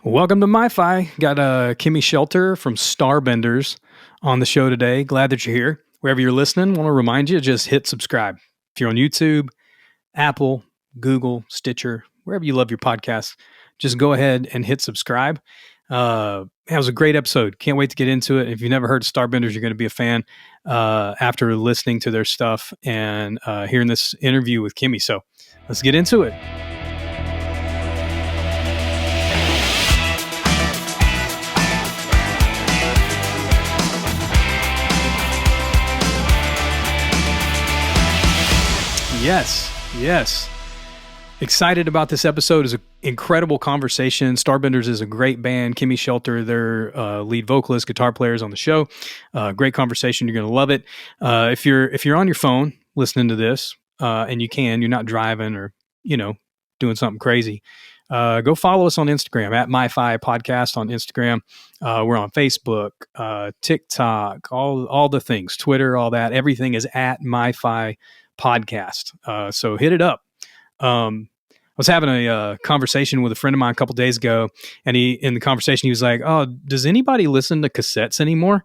Welcome to MyFi. Got Kimi Shelter from Starbenders on the show today. Glad that you're here. Wherever you're listening, want to remind you, just hit subscribe. If you're on YouTube, Apple, Google, Stitcher, wherever you love your podcasts, just go ahead and hit subscribe. It was a great episode. Can't wait to get into it. If you've never heard of Starbenders, you're going to be a fan after listening to their stuff and hearing this interview with Kimi. So let's get into it. Yes. Excited about this episode. It's an incredible conversation. Starbenders is a great band. Kimi Shelter, their lead vocalist, guitar players on the show. Great conversation. You're going to love it. If you're on your phone listening to this, and you're not driving or doing something crazy, go follow us on Instagram at MyFi Podcast on Instagram. We're on Facebook, TikTok, all the things, Twitter, all that. Everything is at MyFi Podcast. So hit it up. I was having a conversation with a friend of mine a couple days ago, and in the conversation, he was like, "Oh, does anybody listen to cassettes anymore?"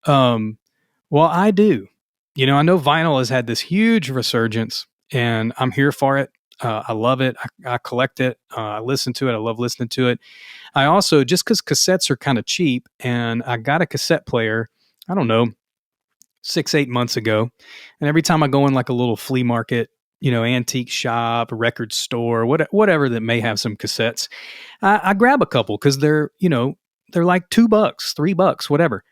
Well, I do. I know vinyl has had this huge resurgence, and I'm here for it. I love it. I collect it. I listen to it. I love listening to it. I also, just because cassettes are kind of cheap, and I got a cassette player, I don't know, 6-8 months ago. And every time I go in like a little flea market, antique shop, a record store, whatever that may have some cassettes, I grab a couple because they're like $2, $3, whatever.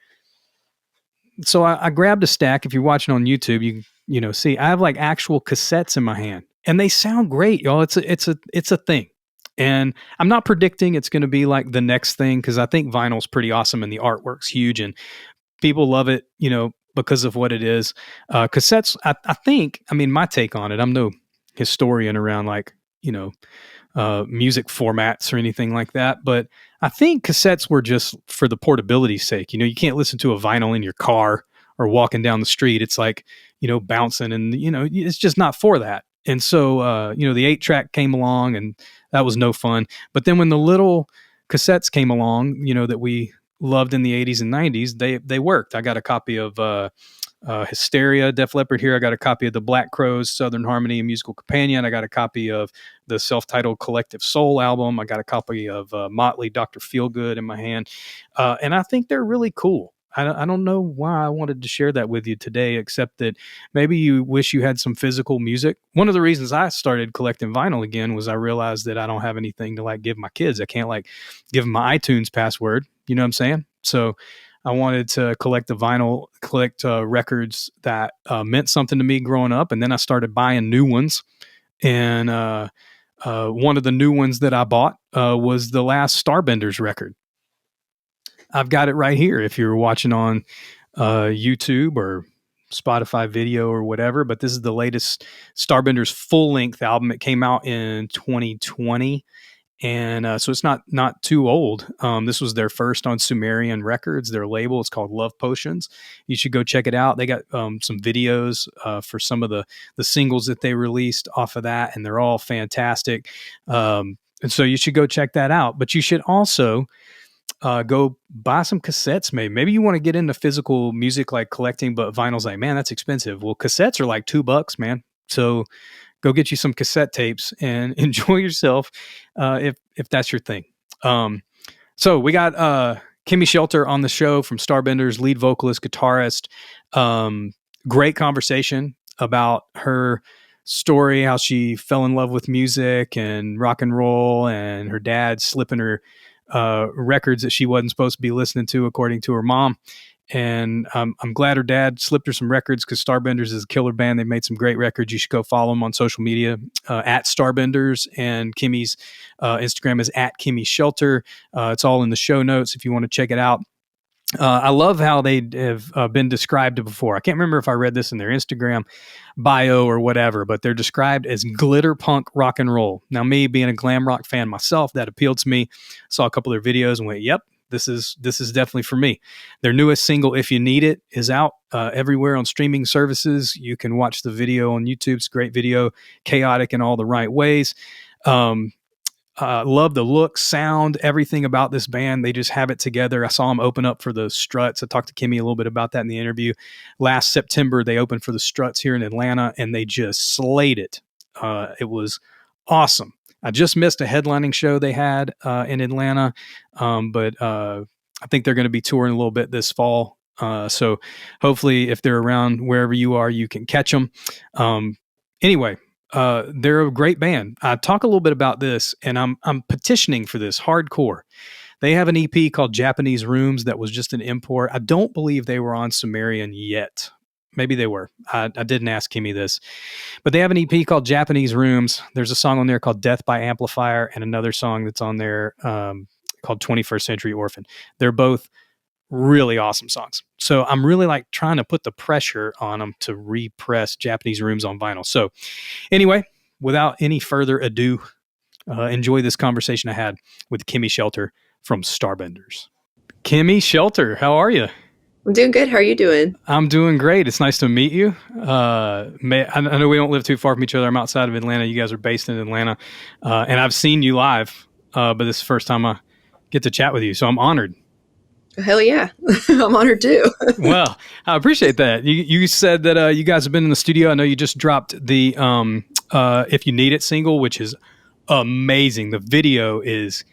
So I grabbed a stack. If you're watching on YouTube, you see I have like actual cassettes in my hand, and they sound great, y'all. It's a thing. And I'm not predicting it's going to be like the next thing, because I think vinyl's pretty awesome and the artwork's huge and people love it, because of what it is. Cassettes, I think, my take on it, I'm no historian around music formats or anything like that, but I think cassettes were just for the portability's sake. You can't listen to a vinyl in your car or walking down the street. It's like, bouncing and, it's just not for that. And so, the 8-track came along and that was no fun. But then when the little cassettes came along, that we loved in the 80s and 90s, they worked. I got a copy of Hysteria, Def Leppard here. I got a copy of the Black Crowes, Southern Harmony, a Musical Companion. I got a copy of the self-titled Collective Soul album. I got a copy of Motley, Dr. Feelgood in my hand. And I think they're really cool. I don't know why I wanted to share that with you today, except that maybe you wish you had some physical music. One of the reasons I started collecting vinyl again was I realized that I don't have anything to give my kids. I can't give them my iTunes password. You know what I'm saying? So I wanted to collect records that meant something to me growing up. And then I started buying new ones. And one of the new ones that I bought was the last Starbenders record. I've got it right here if you're watching on YouTube or Spotify video or whatever. But this is the latest Starbenders full-length album. It came out in 2020. And so it's not too old. This was their first on Sumerian Records. Their label is called Love Potions. You should go check it out. They got some videos for some of the singles that they released off of that, and they're all fantastic. And so you should go check that out. But you should also go buy some cassettes. Maybe you want to get into physical music like collecting, but vinyl's like, man, that's expensive. Well, cassettes are like $2, man. So go get you some cassette tapes and enjoy yourself if that's your thing. So we got Kimi Shelter on the show from Starbenders, lead vocalist, guitarist. Great conversation about her story, how she fell in love with music and rock and roll, and her dad slipping her records that she wasn't supposed to be listening to, according to her mom. And I'm glad her dad slipped her some records, because Starbenders is a killer band. They've made some great records. You should go follow them on social media at Starbenders, and Kimi's Instagram is at Kimi Shelter. It's all in the show notes if you want to check it out. I love how they have been described before. I can't remember if I read this in their Instagram bio or whatever, but they're described as glitter punk rock and roll. Now, me being a glam rock fan myself, that appealed to me. Saw a couple of their videos and went, yep, this is definitely for me. Their newest single, If You Need It, is out everywhere on streaming services. You can watch the video on YouTube. It's a great video, chaotic in all the right ways. Love the look, sound, everything about this band. They just have it together. I saw them open up for the Struts. I talked to Kimi a little bit about that in the interview. Last September, they opened for the Struts here in Atlanta, and they just slayed it. It was awesome. I just missed a headlining show they had in Atlanta, but I think they're going to be touring a little bit this fall. So hopefully, if they're around wherever you are, you can catch them. Anyway. They're a great band. I talk a little bit about this, and I'm petitioning for this hardcore. They have an EP called Japanese Rooms that was just an import. I don't believe they were on Sumerian yet. Maybe they were. I didn't ask Kimi this, but they have an EP called Japanese Rooms. There's a song on there called Death by Amplifier, and another song that's on there called 21st Century Orphan. They're both really awesome songs. So I'm really like trying to put the pressure on them to repress Japanese Rooms on vinyl. So anyway, without any further ado, enjoy this conversation I had with Kimi Shelter from Starbenders. Kimi Shelter, how are you? I'm doing good. How are you doing? I'm doing great. It's nice to meet you. I know we don't live too far from each other. I'm outside of Atlanta. You guys are based in Atlanta. And I've seen you live, but this is the first time I get to chat with you. So I'm honored. Hell yeah. I'm honored too. Well, I appreciate that. You said that you guys have been in the studio. I know you just dropped the If You Need It single, which is amazing. The video is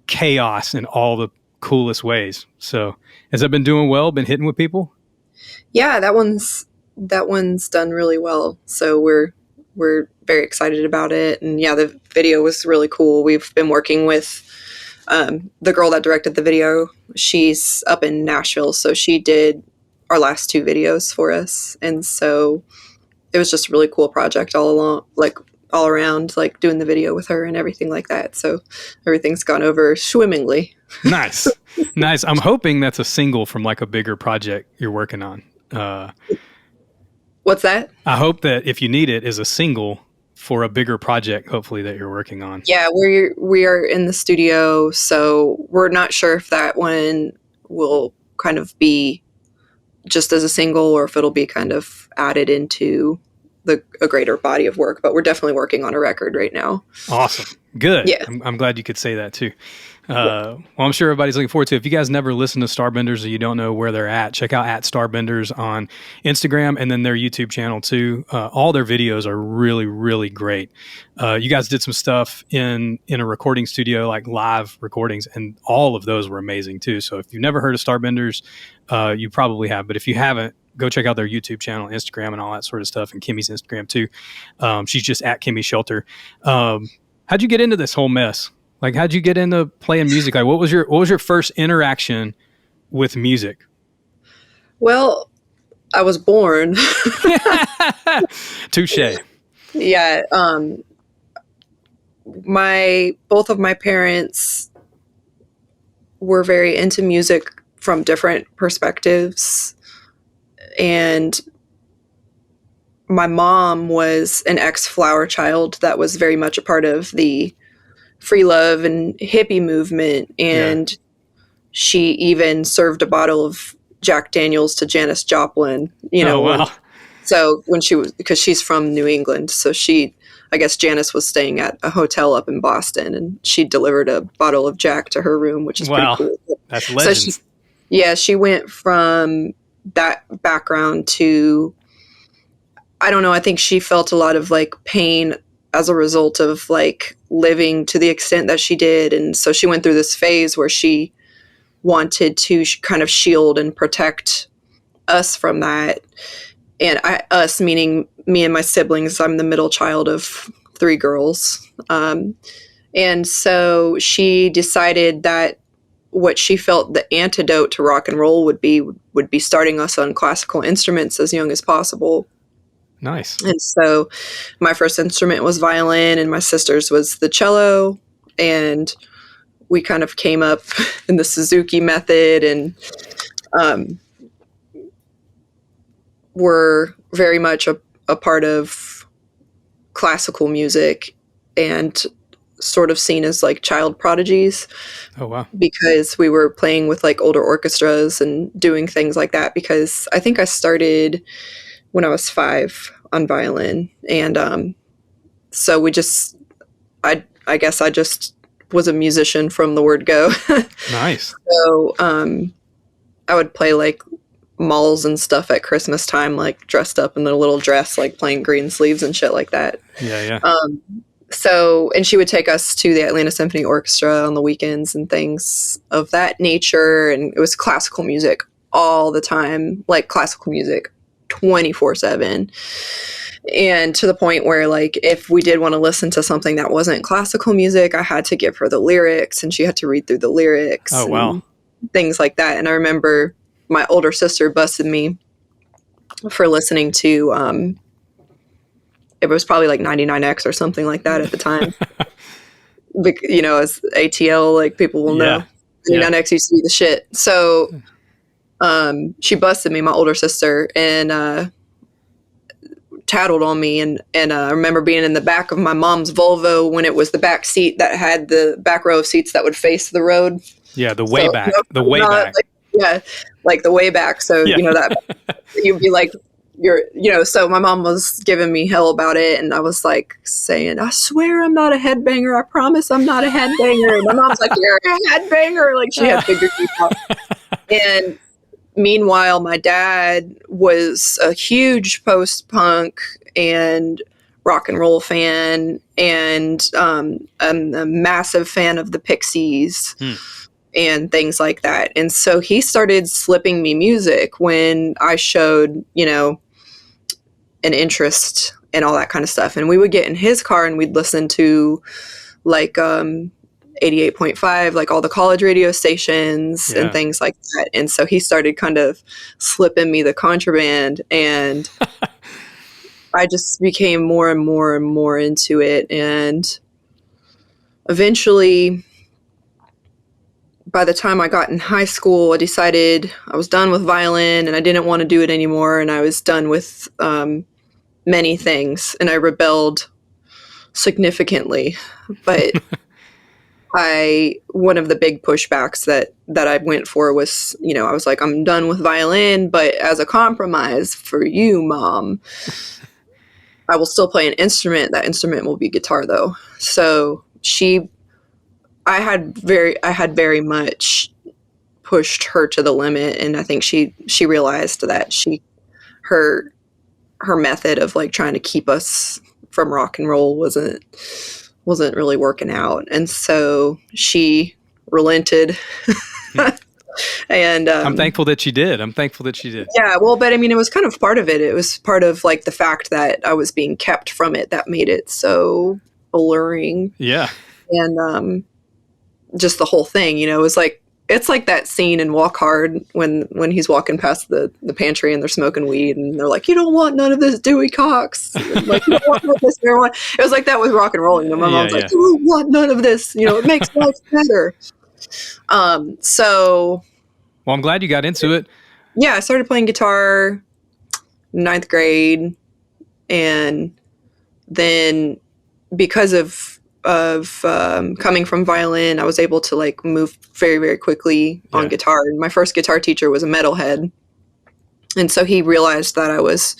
chaos in all the coolest ways. So has that been doing well? Been hitting with people? Yeah, that one's done really well. So we're very excited about it. And yeah, the video was really cool. We've been working with the girl that directed the video. She's up in Nashville, so she did our last two videos for us. And so it was just a really cool project all around, like doing the video with her and everything like that. So everything's gone over swimmingly. Nice. Nice. I'm hoping that's a single from like a bigger project you're working on. What's that? I hope that If You Need It is a single for a bigger project, hopefully, that you're working on. Yeah, we are in the studio, so we're not sure if that one will kind of be just as a single or if it'll be kind of added into a greater body of work. But we're definitely working on a record right now. Awesome. Good. Yeah. I'm glad you could say that too. Well, I'm sure everybody's looking forward to it. If you guys never listen to Starbenders or you don't know where they're at, check out @Starbenders on Instagram and then their YouTube channel too. All their videos are really, really great. You guys did some stuff in a recording studio, like live recordings, and all of those were amazing too. So if you've never heard of Starbenders, you probably have. But if you haven't, go check out their YouTube channel, Instagram, and all that sort of stuff, and Kimi's Instagram too. She's just @Kimi Shelter. How'd you get into this whole mess? Like, how'd you get into playing music? Like, what was your first interaction with music? Well, I was born. Touche. Yeah. Both of my parents were very into music from different perspectives. And my mom was an ex-Flower Child that was very much a part of the free love and hippie movement. And she even served a bottle of Jack Daniels to Janis Joplin, Oh, wow. So when because she's from New England. So I guess Janis was staying at a hotel up in Boston and she delivered a bottle of Jack to her room, which is pretty cool. That's legend. So she went from that background to, I don't know, I think she felt a lot of like pain as a result of like living to the extent that she did. And so she went through this phase where she wanted to kind of shield and protect us from that. And us meaning me and my siblings. I'm the middle child of 3 girls. And so she decided that what she felt the antidote to rock and roll would be starting us on classical instruments as young as possible. Nice. And so my first instrument was violin and my sister's was the cello. And we kind of came up in the Suzuki method and were very much a part of classical music and sort of seen as like child prodigies. Oh, wow. Because we were playing with like older orchestras and doing things like that, because I think I started when I was 5 on violin. And so I guess I just was a musician from the word go. Nice. So I would play like malls and stuff at Christmas time, like dressed up in a little dress, like playing green sleeves and shit like that. Yeah. So, and she would take us to the Atlanta Symphony Orchestra on the weekends and things of that nature. And it was classical music all the time, like classical music 24/7. And to the point where, like, if we did want to listen to something that wasn't classical music, I had to give her the lyrics and she had to read through the lyrics. Oh, wow. Things like that. And I remember my older sister busted me for listening to, it was probably like 99X or something like that at the time. You know, as ATL, like people will know. 99X used to be the shit. So she busted me, my older sister, and tattled on me. And I remember being in the back of my mom's Volvo when it was the back seat that had the back row of seats that would face the road. Yeah, the way back. The way back. Like the way back. So, you know, that you'd be like, so my mom was giving me hell about it. And I was like saying, I swear I'm not a headbanger. I promise I'm not a headbanger. And my mom's like, you're a headbanger. Like she had figured me out. And meanwhile, my dad was a huge post-punk and rock and roll fan and a massive fan of the Pixies and things like that. And so he started slipping me music when I showed, you know, an interest in all that kind of stuff. And we would get in his car and we'd listen to like 88.5, like all the college radio stations and things like that. And so he started kind of slipping me the contraband and I just became more and more and more into it. And eventually, by the time I got in high school, I decided I was done with violin and I didn't want to do it anymore. And I was done with many things and I rebelled significantly. But one of the big pushbacks that I went for was, you know, I was like, I'm done with violin, but as a compromise for you, Mom, I will still play an instrument. That instrument will be guitar though. So I had very much pushed her to the limit. And I think she realized that her method of like trying to keep us from rock and roll wasn't really working out. And so she relented. And I'm thankful that she did. Yeah. Well, but I mean, it was kind of part of it. It was part of like the fact that I was being kept from it that made it so alluring. Yeah. And, just the whole thing, you know, it's like that scene in Walk Hard when he's walking past the pantry and they're smoking weed and they're like, you don't want none of this Dewey Cox. Like, you don't want none of this marijuana. It was like that with rock and roll. You know, my mom's like, you don't want none of this. You know, it makes life better. So. Well, I'm glad you got into it. Yeah, I started playing guitar in 9th grade. And then because of coming from violin, I was able to like move very, very quickly on guitar. And my first guitar teacher was a metalhead. And so he realized that I was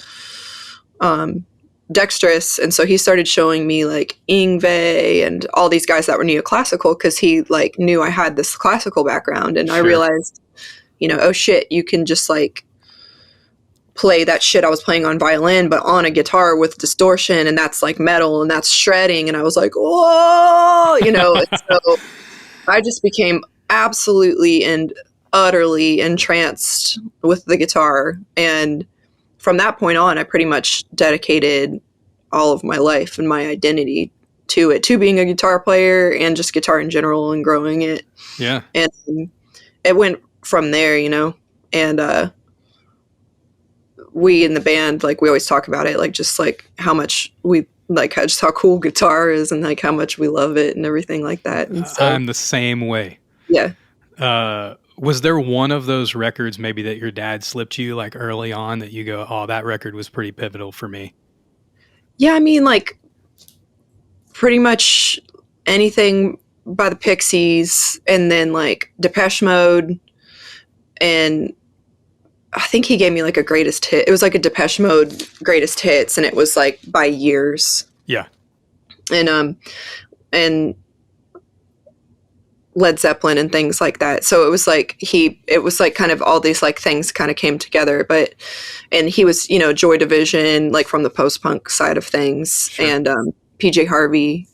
dexterous. And so he started showing me like Yngwie and all these guys that were neoclassical because he like knew I had this classical background. And I realized, you know, oh shit, you can just like play that shit I was playing on violin, but on a guitar with distortion, and that's like metal and that's shredding. And I was like, oh, you know, so I just became absolutely and utterly entranced with the guitar. And from that point on, I pretty much dedicated all of my life and my identity to it, to being a guitar player and just guitar in general and growing it. Yeah. And it went from there, you know, and, we in the band, like we always talk about it, like just like how much we like, just how cool guitar is and like how much we love it and everything like that. And so, I'm the same way. Yeah. Was there one of those records maybe that your dad slipped you like early on that you go, oh, that record was pretty pivotal for me? Yeah. I mean, like pretty much anything by the Pixies and then like Depeche Mode, and I think he gave me like a greatest hit. It was like a Depeche Mode greatest hits, and it was like by years. Yeah. And Led Zeppelin and things like that. So it was like kind of all these like things kind of came together, and he was, Joy Division, like from the post-punk side of things, sure. And PJ Harvey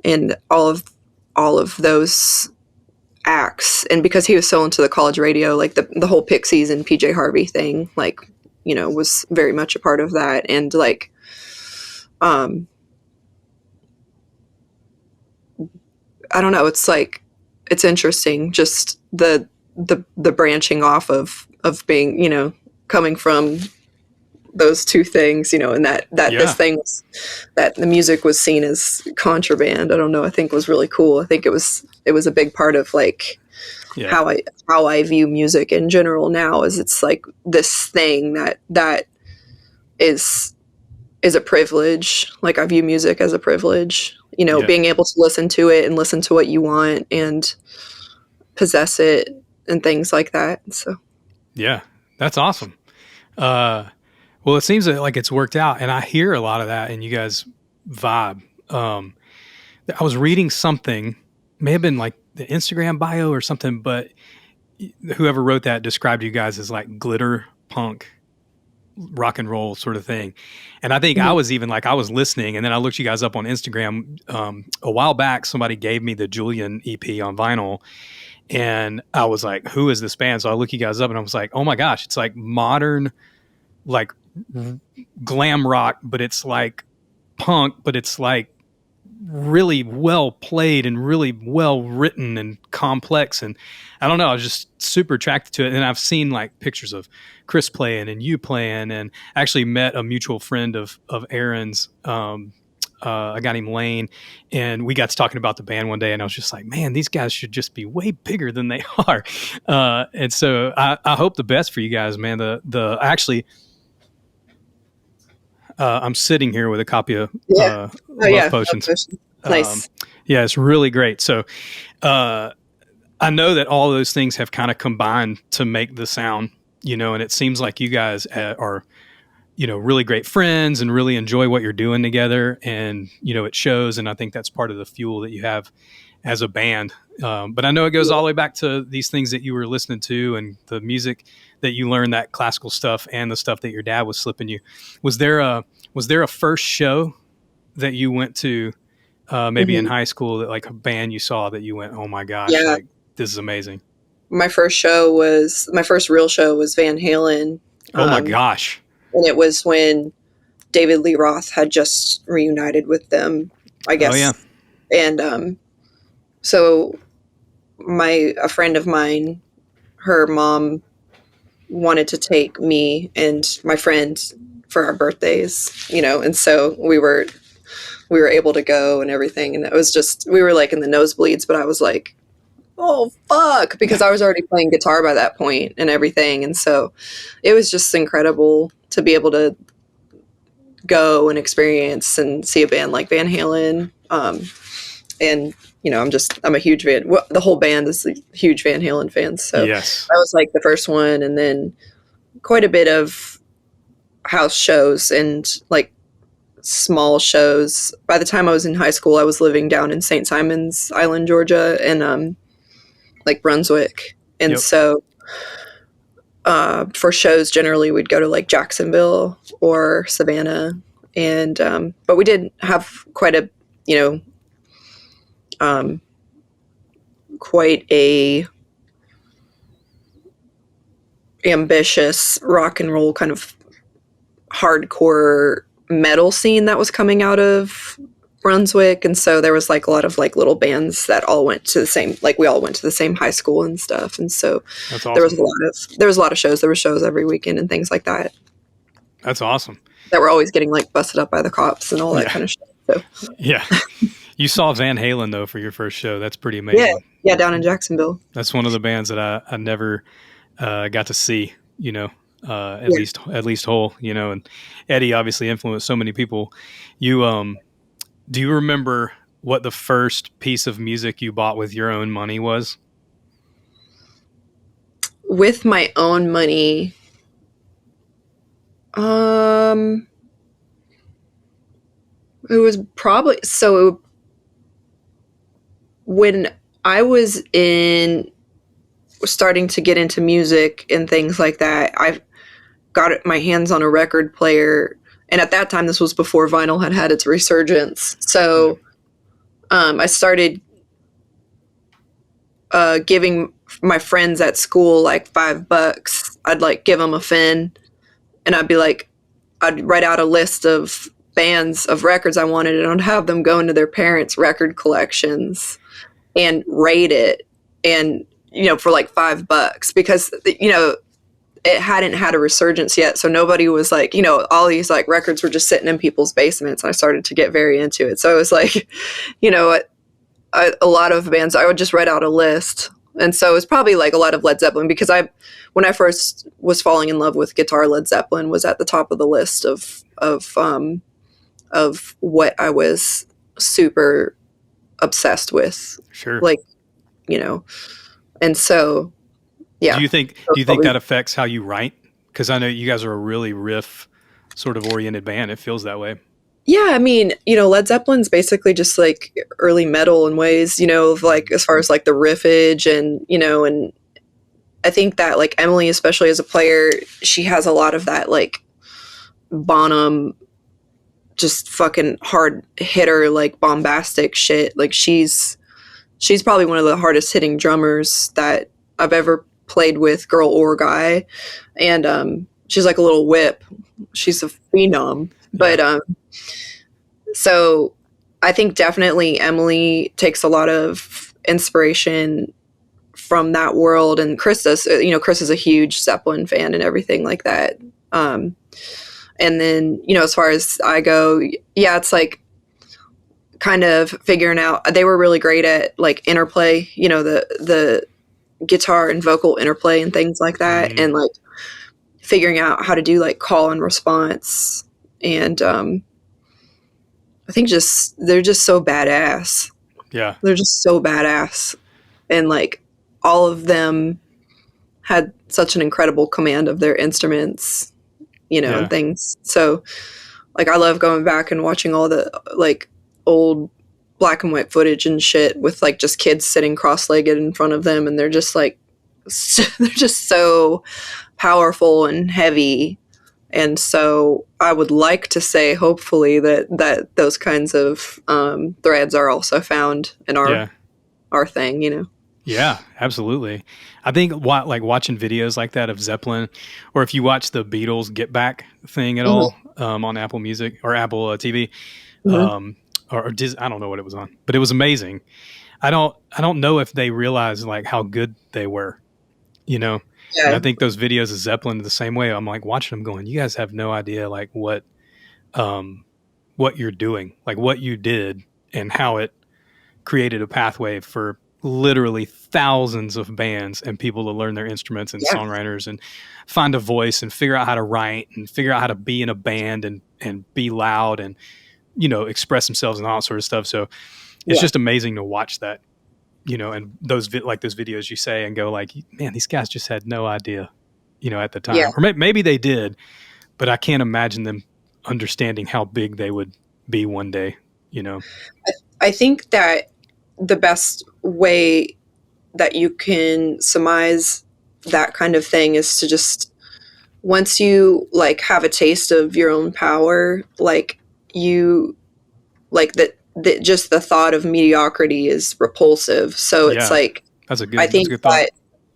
and all of those acts. And because he was so into the college radio, like the whole Pixies and PJ Harvey thing, like, was very much a part of that. And like, I don't know. It's like, it's interesting. Just the branching off of being, coming from those two things, and that this thing was, that the music was seen as contraband. I don't know. I think was really cool. I think it was a big part of like how I view music in general now, is it's like this thing that is a privilege. Like I view music as a privilege. Being able to listen to it and listen to what you want and possess it and things like that. So, yeah, that's awesome. Well, it seems like it's worked out, and I hear a lot of that in you guys' vibe. I was reading something, may have been like the Instagram bio or something, but whoever wrote that described you guys as like glitter punk rock and roll sort of thing. And I think I was even like, I was listening, and then I looked you guys up on Instagram. A while back, somebody gave me the Julian EP on vinyl, and I was like, who is this band? So I looked you guys up, and I was like, oh my gosh, it's like modern, like glam rock, but it's like punk, but it's like really well played and really well written and complex. And I don't know, I was just super attracted to it. And I've seen like pictures of Chris playing and you playing, and actually met a mutual friend of Aaron's, a guy named Lane, and we got to talking about the band one day, and I was just like, man, these guys should just be way bigger than they are. And so I hope the best for you guys, man. Actually, I'm sitting here with a copy of Love Potions. Nice. Yeah, it's really great. So I know that all those things have kind of combined to make the sound, and it seems like you guys are, really great friends and really enjoy what you're doing together. And, it shows. And I think that's part of the fuel that you have as a band. But I know it goes all the way back to these things that you were listening to and the music that you learned, that classical stuff and the stuff that your dad was slipping you. Was there a first show that you went to, maybe in high school, that like a band you saw that you went, oh my gosh, like this is amazing? My first real show was Van Halen. Oh my gosh. And it was when David Lee Roth had just reunited with them, I guess. Oh yeah. And, so a friend of mine, her mom wanted to take me and my friend for our birthdays, and so we were able to go and everything. And it was just, we were like in the nosebleeds, but I was like, oh fuck, because I was already playing guitar by that point and everything. And so it was just incredible to be able to go and experience and see a band like Van Halen. And I'm a huge fan. Well, the whole band is a huge Van Halen fans. So yes, that was like the first one. And then quite a bit of house shows and like small shows. By the time I was in high school, I was living down in St. Simons Island, Georgia, and like Brunswick. And so for shows, generally we'd go to like Jacksonville or Savannah. And but we did have quite a ambitious rock and roll kind of hardcore metal scene that was coming out of Brunswick. And so there was like a lot of like little bands that all went to the same, like we all went to the same high school and stuff. And so that's awesome. there was a lot of shows. There were shows every weekend and things like that. That's awesome. That were always getting like busted up by the cops and all that kind of shit. So yeah. You saw Van Halen though for your first show. That's pretty amazing. Yeah, down in Jacksonville. That's one of the bands that I never got to see, at least whole, and Eddie obviously influenced so many people. You do you remember what the first piece of music you bought with your own money was? With my own money, it was probably, so when I was starting to get into music and things like that, I got my hands on a record player. And at that time, this was before vinyl had its resurgence. So I started giving my friends at school like $5. I'd like give them a fin, and I'd write out a list of bands of records I wanted, and I'd have them go into their parents' record collections and rate it, and for like $5, because it hadn't had a resurgence yet, so nobody was like, all these like records were just sitting in people's basements, and I started to get very into it. So it was like, a lot of bands, I would just write out a list. And so it's probably like a lot of Led Zeppelin, because when I first was falling in love with guitar, Led Zeppelin was at the top of the list of what I was super obsessed with. Sure. Like, and so, yeah. Do you think that affects how you write? Because I know you guys are a really riff sort of oriented band. It feels that way. Yeah, I mean, Led Zeppelin's basically just like early metal in ways, of like as far as like the riffage and, and I think that like Emily, especially as a player, she has a lot of that like Bonham, just fucking hard hitter, like bombastic shit. Like she's probably one of the hardest hitting drummers that I've ever played with, girl or guy. And she's like a little whip. She's a phenom. But so I think definitely Emily takes a lot of inspiration from that world, and Chris does. Chris is a huge Zeppelin fan and everything like that. And then as far as I go, yeah, it's like kind of figuring out. They were really great at like interplay, the guitar and vocal interplay and things like that, and like figuring out how to do like call and response. And I think they're just so badass. Yeah. They're just so badass. And like all of them had such an incredible command of their instruments, and things. So like I love going back and watching all the like old black and white footage and shit with like just kids sitting cross-legged in front of them, and they're just like they're just so powerful and heavy. And so I would like to say, hopefully, that those kinds of threads are also found in our thing, Yeah, absolutely. I think watching videos like that of Zeppelin, or if you watch the Beatles Get Back thing at all on Apple Music or Apple TV, or Disney, I don't know what it was on, but it was amazing. I don't know if they realized like how good they were, Yeah. And I think those videos of Zeppelin are the same way. I'm like watching them going, you guys have no idea like what you're doing, like what you did and how it created a pathway for literally thousands of bands and people to learn their instruments and songwriters and find a voice and figure out how to write and figure out how to be in a band and be loud and, express themselves and all that sort of stuff. So it's just amazing to watch that. And those videos you say and go like, man, these guys just had no idea, at the time, or maybe they did, but I can't imagine them understanding how big they would be one day, I think that the best way that you can surmise that kind of thing is to just, once you like have a taste of your own power, like you like that, just the thought of mediocrity is repulsive. So it's like, I think that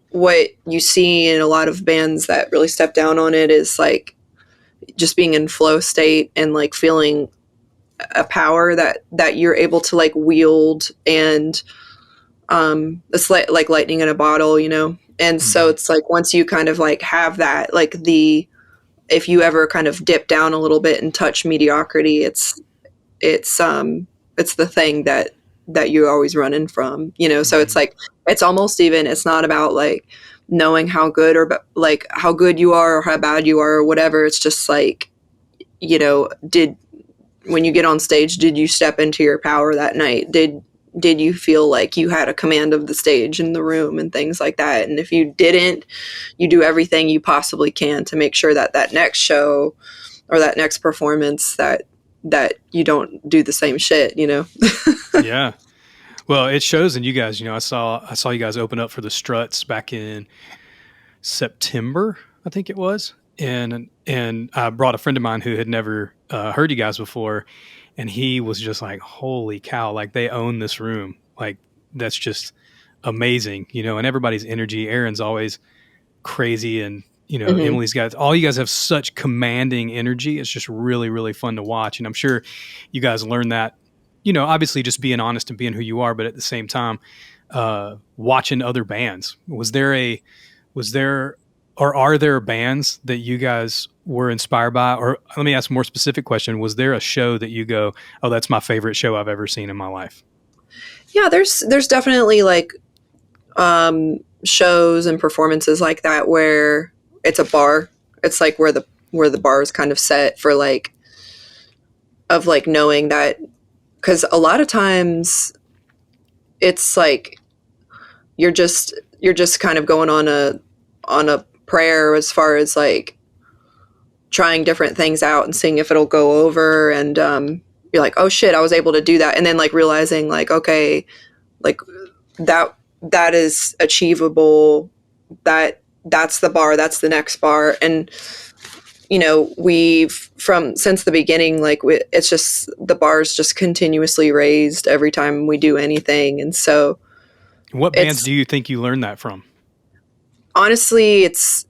what you see in a lot of bands that really step down on it is like just being in flow state and like feeling a power that you're able to like wield, and it's like lightning in a bottle, and so it's like once you kind of like have that, like if you ever kind of dip down a little bit and touch mediocrity, it's the thing that you're always running from, so it's like, it's almost even, it's not about like knowing how good or like how good you are or how bad you are or whatever. It's just like, when you get on stage, did you step into your power that night? Did you feel like you had a command of the stage in the room and things like that? And if you didn't, you do everything you possibly can to make sure that next show or that next performance that you don't do the same shit, Yeah. Well, it shows in you guys. I saw you guys open up for the Struts back in September, I think it was, and I brought a friend of mine who had never heard you guys before, and he was just like, "Holy cow! Like they own this room. Like that's just amazing." And everybody's energy. Aaron's always crazy, and Emily's got all. You guys have such commanding energy. It's just really, really fun to watch, and I'm sure you guys learn that. Obviously just being honest and being who you are, but at the same time, watching other bands. Was there, or are there bands that you guys were inspired by? Or let me ask a more specific question. Was there a show that you go, oh, that's my favorite show I've ever seen in my life? Yeah, there's definitely like shows and performances like that where it's a bar. It's like where the bar is kind of set for like, of like knowing that, because a lot of times it's like you're just kind of going on a prayer as far as like trying different things out and seeing if it'll go over, and you're like, oh shit, I was able to do that, and then like realizing like, okay, like that is achievable, that's the bar, that's the next bar. And we've since the beginning, like it's just the bar's just continuously raised every time we do anything. And so what bands do you think you learned that from? Honestly, it's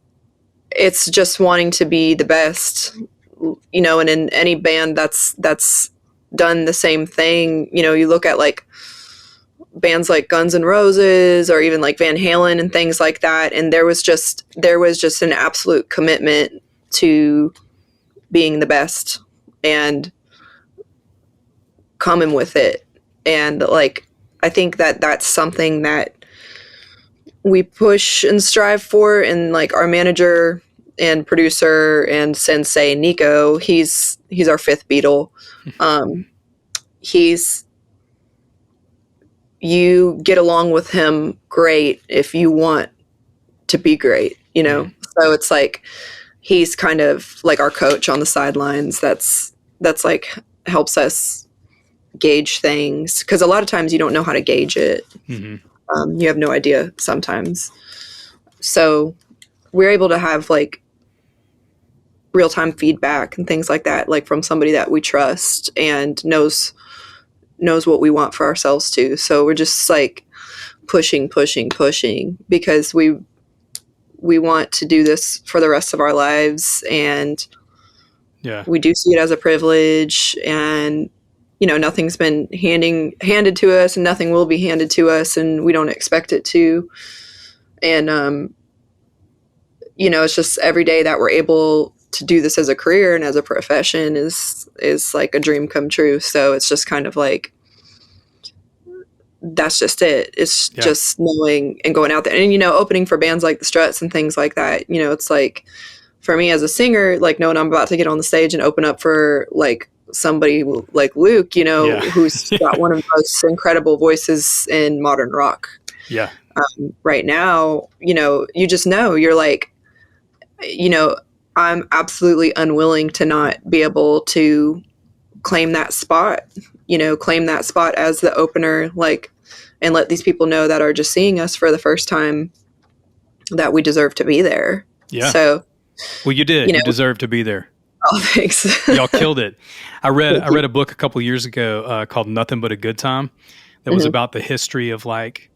just wanting to be the best, and in any band that's done the same thing. You look at like bands like Guns N' Roses or even like Van Halen and things like that, and there was just an absolute commitment to being the best and coming with it. And like, I think that that's something that we push and strive for. And like our manager and producer and sensei, Nico, he's our fifth Beatle. You get along with him great if you want to be great, So it's like, he's kind of like our coach on the sidelines. That's like helps us gauge things, because a lot of times you don't know how to gauge it. You have no idea sometimes. So we're able to have like real-time feedback and things like that, like from somebody that we trust and knows what we want for ourselves too. So we're just like pushing because we want to do this for the rest of our lives, and we do see it as a privilege, and nothing's been handed to us, and nothing will be handed to us, and we don't expect it to. And it's just every day that we're able to do this as a career and as a profession is like a dream come true. So it's just kind of like, that's just it. It's just knowing and going out there and, opening for bands like the Struts and things like that. It's like, for me as a singer, like knowing I'm about to get on the stage and open up for like somebody like Luke, who's got one of the most incredible voices in modern rock. Yeah. Right now, you just know, you're like, I'm absolutely unwilling to not be able to claim that spot as the opener, like, and let these people know that are just seeing us for the first time that we deserve to be there. Yeah. So, well, you did. You deserve to be there. Oh, thanks. Y'all killed it. I read a book a couple years ago called Nothing But a Good Time that was about the history of like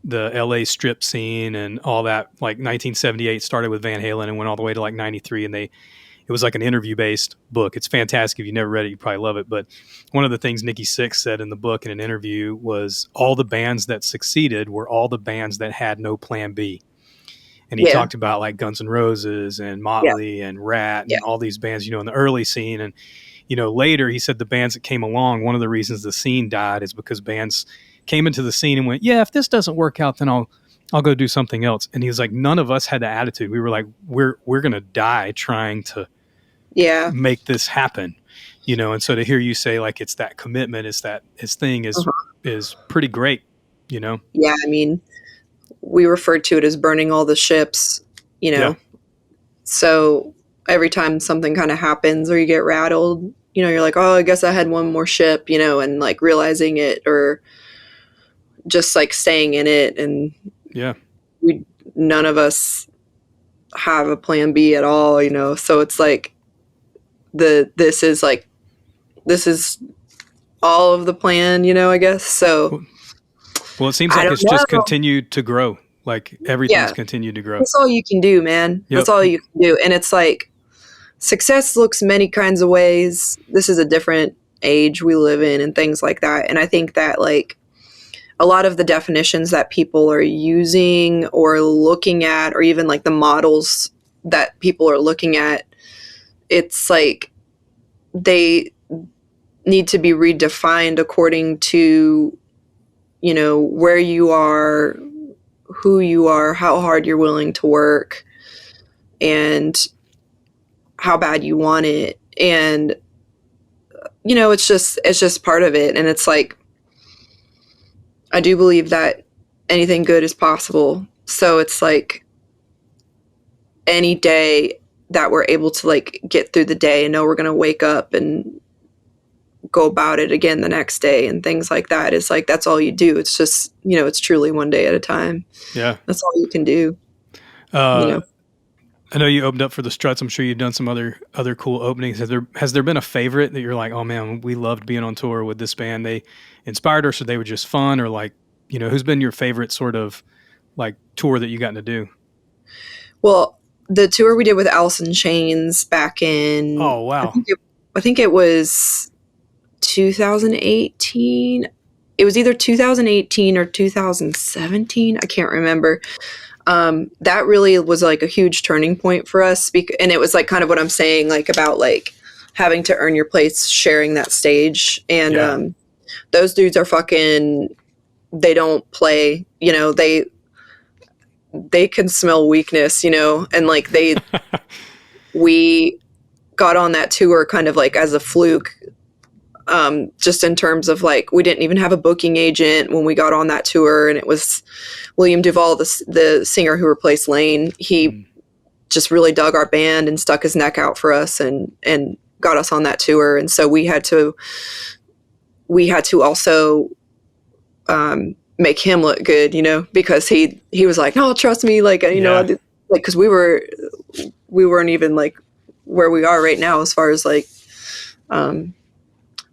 the LA strip scene and all that. Like 1978 started with Van Halen and went all the way to like 93, and it was like an interview based book. It's fantastic. If you never read it, you probably love it. But one of the things Nikki Sixx said in the book in an interview was all the bands that succeeded were all the bands that had no plan B. And he talked about like Guns N' Roses and Motley and Rat and all these bands, in the early scene. And, later he said the bands that came along, one of the reasons the scene died is because bands came into the scene and went, if this doesn't work out, then I'll go do something else. And he was like, none of us had the attitude. We were like, we're going to die trying to make this happen, And so to hear you say like, it's that commitment, it's that his thing is pretty great, Yeah. I mean, we referred to it as burning all the ships, So every time something kind of happens or you get rattled, you're like, oh, I guess I had one more ship, and like realizing it, or just like staying in it, and Yeah. none of us have a plan B at all, you know. So it's like this is all of the plan, you know, I guess. So well, it seems like it's just continued to grow. Like everything's continued to grow. That's all you can do, man. Yep. That's all you can do. And it's like success looks many kinds of ways. This is a different age we live in and things like that. And I think that like a lot of the definitions that people are using or looking at, or even like the models that people are looking at, it's like they need to be redefined according to, you know, where you are, who you are, how hard you're willing to work, and how bad you want it. And, you know, it's just part of it. And it's like, I do believe that anything good is possible. So it's like any day that we're able to like get through the day and know we're going to wake up and go about it again the next day and things like that, is like, that's all you do. It's just, you know, it's truly one day at a time. Yeah. That's all you can do. You know? I know you opened up for the Struts. I'm sure you've done some other cool openings. Has there been a favorite that you're like, oh man, we loved being on tour with this band? They inspired us, or they were just fun, or like, you know, who's been your favorite sort of like tour that you gotten to do? Well, the tour we did with Alice in Chains back in, oh wow, I think it was 2018. It was either 2018 or 2017. I can't remember. That really was like a huge turning point for us. And it was like kind of what I'm saying, like about like having to earn your place, sharing that stage. And those dudes are fucking, they don't play, you know, they can smell weakness, you know, and like we got on that tour kind of like as a fluke. Just in terms of like, we didn't even have a booking agent when we got on that tour, and it was William Duvall, the singer who replaced Lane. He just really dug our band and stuck his neck out for us and got us on that tour. And so we had to also make him look good, you know, because he was like, no, trust me, like, you know, like, because we weren't even like where we are right now as far as like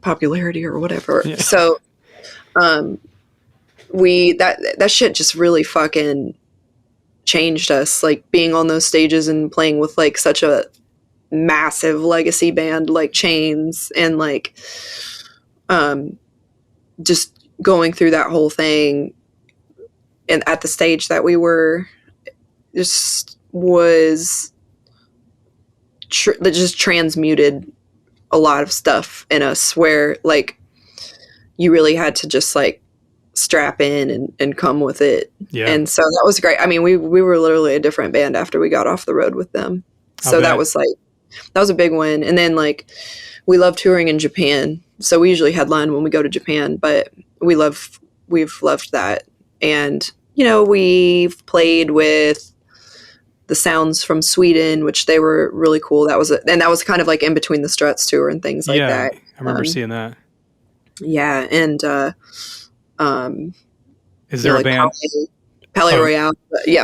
popularity or whatever. Yeah. So that shit just really fucking changed us, like being on those stages and playing with like such a massive legacy band like Chains, and like just going through that whole thing, and at the stage that we were, just was that just transmuted a lot of stuff in us, where like you really had to just like strap in and come with it. Yeah. And so that was great. I mean, we were literally a different band after we got off the road with them. So that was a big one. And then like we love touring in Japan. So we usually headline when we go to Japan, but we've loved that. And, you know, we've played with the Sounds from Sweden, which they were really cool. That was kind of like in between the Struts tour and things like that. I remember seeing that. Yeah. And, is there a band? Palaye Royal,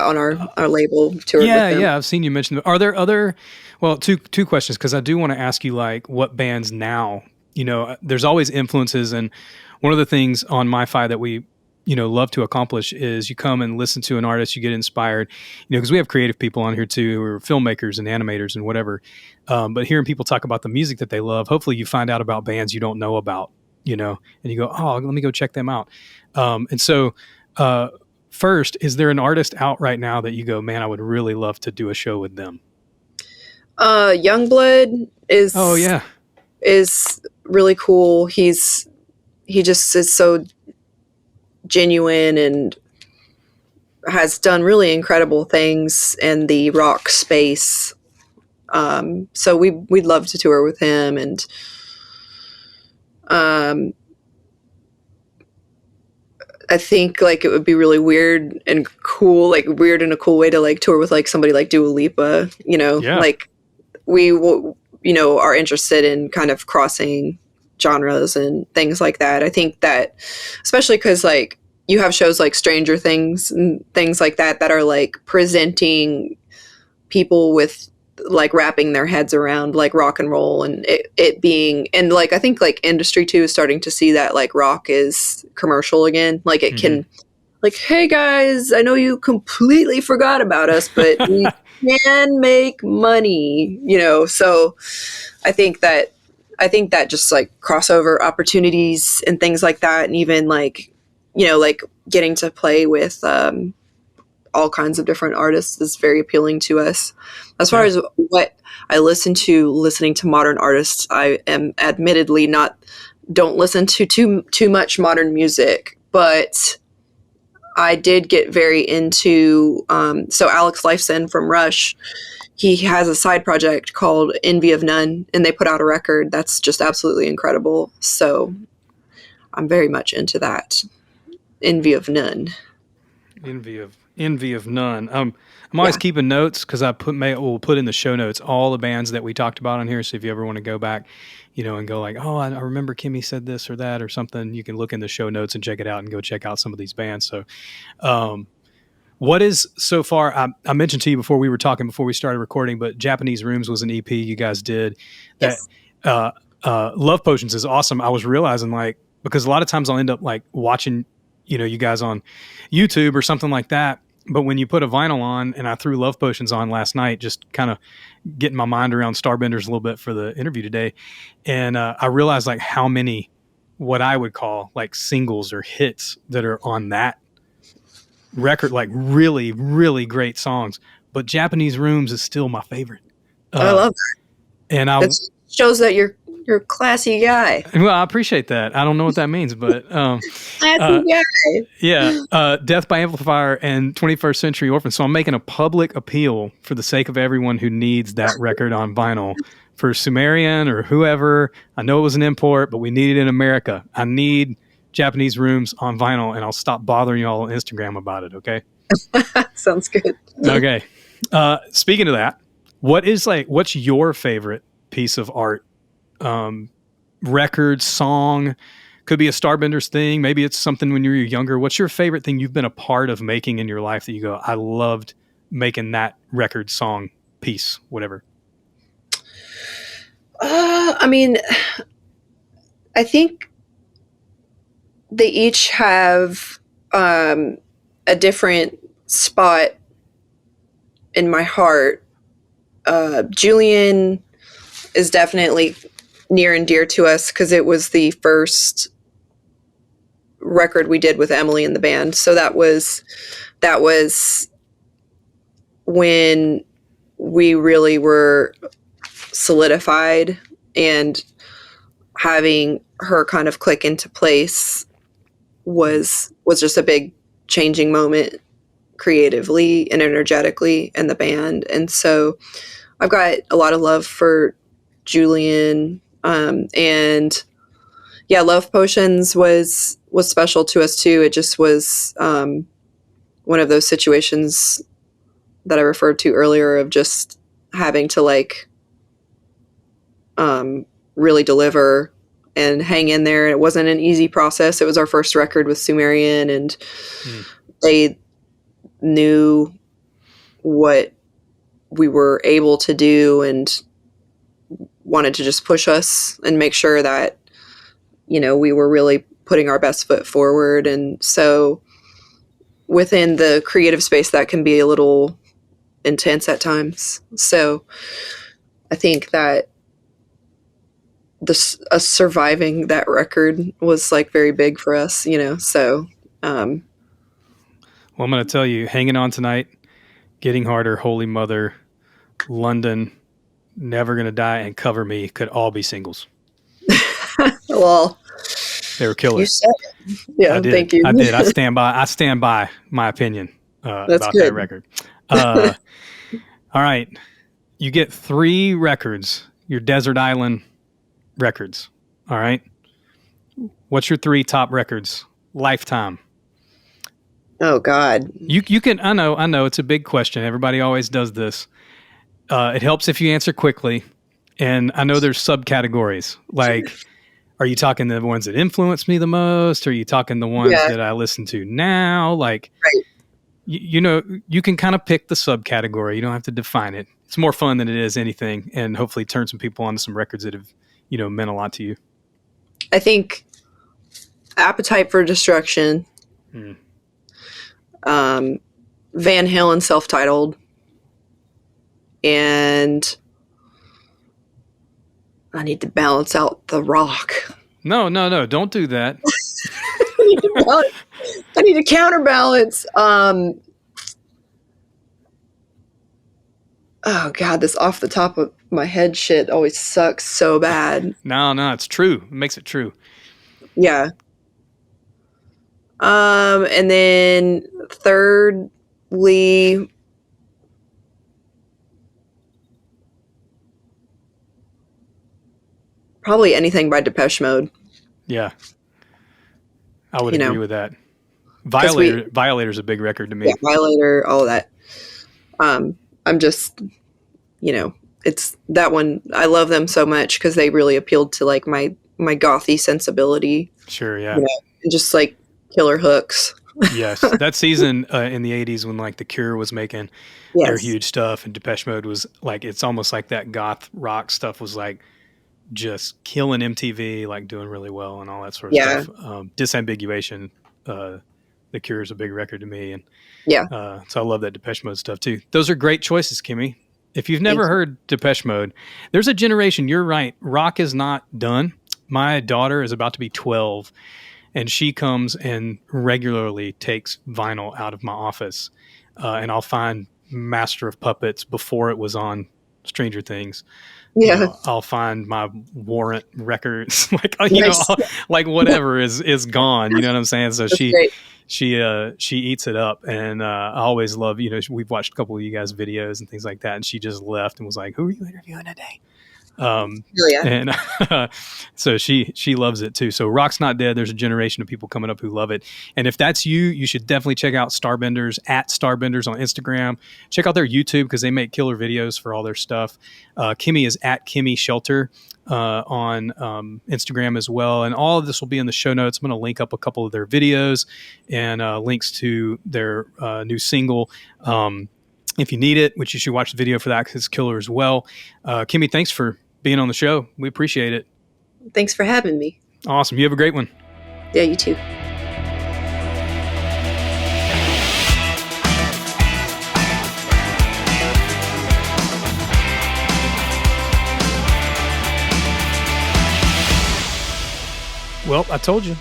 on our label tour. Yeah, I've seen you mention. Are there other? Well, two questions, because I do want to ask you like what bands now. You know, there's always influences, and one of the things on MyFi that we, you know, love to accomplish is you come and listen to an artist, you get inspired. You know, because we have creative people on here too, who are filmmakers and animators and whatever. But hearing people talk about the music that they love, hopefully you find out about bands you don't know about. You know, and you go, oh, let me go check them out. And so, first, is there an artist out right now that you go, man, I would really love to do a show with them? Youngblood is really cool. He just is so genuine and has done really incredible things in the rock space. So we'd love to tour with him. And I think like it would be really weird and cool, like weird in a cool way to like tour with like somebody like Dua Lipa, you know, like we will, you know, are interested in kind of crossing genres and things like that. I think that especially because like you have shows like Stranger Things and things like that are like presenting people with like wrapping their heads around like rock and roll, and it being, and like I think like industry too is starting to see that like rock is commercial again. Like it can, like, hey guys, I know you completely forgot about us, but we can make money, you know. So I think that just like crossover opportunities and things like that, and even like, you know, like getting to play with all kinds of different artists is very appealing to us. As far as what I listening to modern artists, I am admittedly don't listen to too much modern music, but I did get very into, so Alex Lifeson from Rush, he has a side project called Envy of None, and they put out a record that's just absolutely incredible. So I'm very much into that. Envy of None. Envy of None. I'm always keeping notes because we'll put in the show notes all the bands that we talked about on here. So if you ever want to go back, you know, and go like, oh, I remember Kimi said this or that or something, you can look in the show notes and check it out and go check out some of these bands. So, what is so far? I mentioned to you before we started recording, but Japanese Rooms was an EP you guys did. Yes. That Love Potions is awesome. I was realizing, like, because a lot of times I'll end up like watching, you know, you guys on YouTube or something like that. But when you put a vinyl on, and I threw Love Potions on last night, just kind of getting my mind around Starbenders a little bit for the interview today, and I realized like how many what I would call like singles or hits that are on that record, like really, really great songs. But Japanese Rooms is still my favorite. I love that. And it shows that you're a classy guy. Well, I appreciate that. I don't know what that means, but classy guy. Yeah, Death by Amplifier and 21st Century Orphan. So I'm making a public appeal for the sake of everyone who needs that record on vinyl for Sumerian or whoever. I know it was an import, but we need it in America. I need Japanese Rooms on vinyl, and I'll stop bothering you all on Instagram about it. Okay. Sounds good. Okay. Speaking of that, what's your favorite piece of art? Record, song, could be a Starbenders thing. Maybe it's something when you were younger. What's your favorite thing you've been a part of making in your life that you go, I loved making that record, song, piece, whatever? I mean, I think they each have a different spot in my heart. Julian is definitely near and dear to us because it was the first record we did with Emily in the band. So that was when we really were solidified, and having her kind of click into place was just a big changing moment creatively and energetically in the band. And so I've got a lot of love for Julian, and yeah, Love Potions was special to us too. It just was one of those situations that I referred to earlier of just having to like really deliver and hang in there. It wasn't an easy process. It was our first record with Sumerian, and they knew what we were able to do and wanted to just push us and make sure that, you know, we were really putting our best foot forward. And so within the creative space, that can be a little intense at times. So I think that us surviving that record was like very big for us, you know? So, well, I'm going to tell you, Hanging On Tonight, Getting Harder, Holy Mother, London, Never Gonna Die, and Cover Me could all be singles. Well, they were killers. You said it. Yeah, thank you. I did. I stand by my opinion about good. that record. All right. You get 3 records, your Desert Island records. All right. What's your 3 top records? Lifetime. Oh God. You can, I know it's a big question. Everybody always does this. It helps if you answer quickly. And I know there's subcategories like Are you talking the ones that influenced me the most? Or are you talking the ones Yeah. that I listen to now? Like, Right. you know, you can kind of pick the subcategory. You don't have to define it. It's more fun than it is anything, and hopefully turn some people on to some records that have, you know, meant a lot to you. I think Appetite for Destruction, Mm. Van Halen self-titled, and I need to balance out the rock. No, don't do that. I need to counterbalance. Oh God, this off the top of my head shit always sucks so bad. No, it's true. It makes it true. Yeah. And then thirdly, probably anything by Depeche Mode. Yeah. I would You know. agree with that. Violator's a big record to me. Yeah, Violator, all of that. I'm just, you know, it's that one. I love them so much because they really appealed to like my gothy sensibility. Sure, yeah. You know, and just like killer hooks. Yes, that season in the 80s when like The Cure was making their huge stuff and Depeche Mode was like, it's almost like that goth rock stuff was like just killing MTV, like doing really well and all that sort of stuff. Disambiguation, The Cure is a big record to me. And so I love that Depeche Mode stuff too. Those are great choices, Kimmy. If you've never heard Depeche Mode, there's a generation, you're right, rock is not done. My daughter is about to be 12 and she comes and regularly takes vinyl out of my office. And I'll find Master of Puppets before it was on Stranger Things. Yeah. You know, I'll find my Warrant records, like, you know, like whatever is gone. You know what I'm saying? So she eats it up, and I always love, you know, we've watched a couple of you guys' videos and things like that, and she just left and was like, "Who are you interviewing today?" And so she loves it too. So rock's not dead. There's a generation of people coming up who love it. And if that's you, you should definitely check out Starbenders at Starbenders on Instagram. Check out their YouTube because they make killer videos for all their stuff. Kimi is at Kimi Shelter on Instagram as well. And all of this will be in the show notes. I'm going to link up a couple of their videos and links to their new single. If you need it, which you should watch the video for that because it's killer as well. Kimi, thanks for being on the show. We appreciate it. Thanks for having me. Awesome. You have a great one. Yeah, you too. Well, I told you,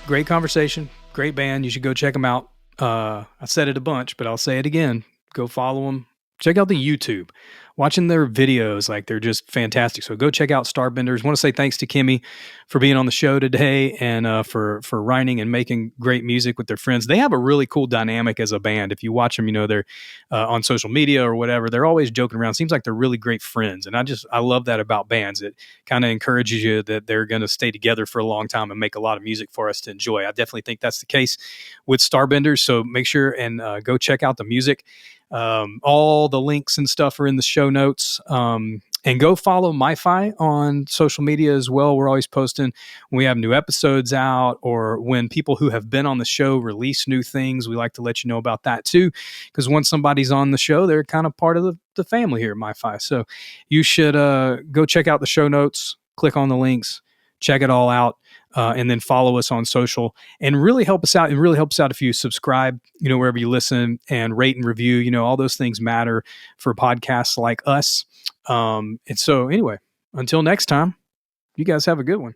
great conversation, great band. You should go check them out. I said it a bunch, but I'll say it again. Go follow them. Check out the YouTube. Watching their videos, like they're just fantastic. So go check out Starbenders. Want to say thanks to Kimi for being on the show today and for writing and making great music with their friends. They have a really cool dynamic as a band. If you watch them, you know, they're on social media or whatever. They're always joking around. Seems like they're really great friends. And I love that about bands. It kind of encourages you that they're going to stay together for a long time and make a lot of music for us to enjoy. I definitely think that's the case with Starbenders. So make sure and go check out the music. All the links and stuff are in the show notes. And go follow MyFi on social media as well. We're always posting when we have new episodes out or when people who have been on the show release new things. We like to let you know about that too, because once somebody's on the show, they're kind of part of the family here at MyFi. So you should go check out the show notes, click on the links, check it all out. And then follow us on social and really help us out. It really helps out if you subscribe, you know, wherever you listen and rate and review, you know, all those things matter for podcasts like us. And so anyway, until next time, you guys have a good one.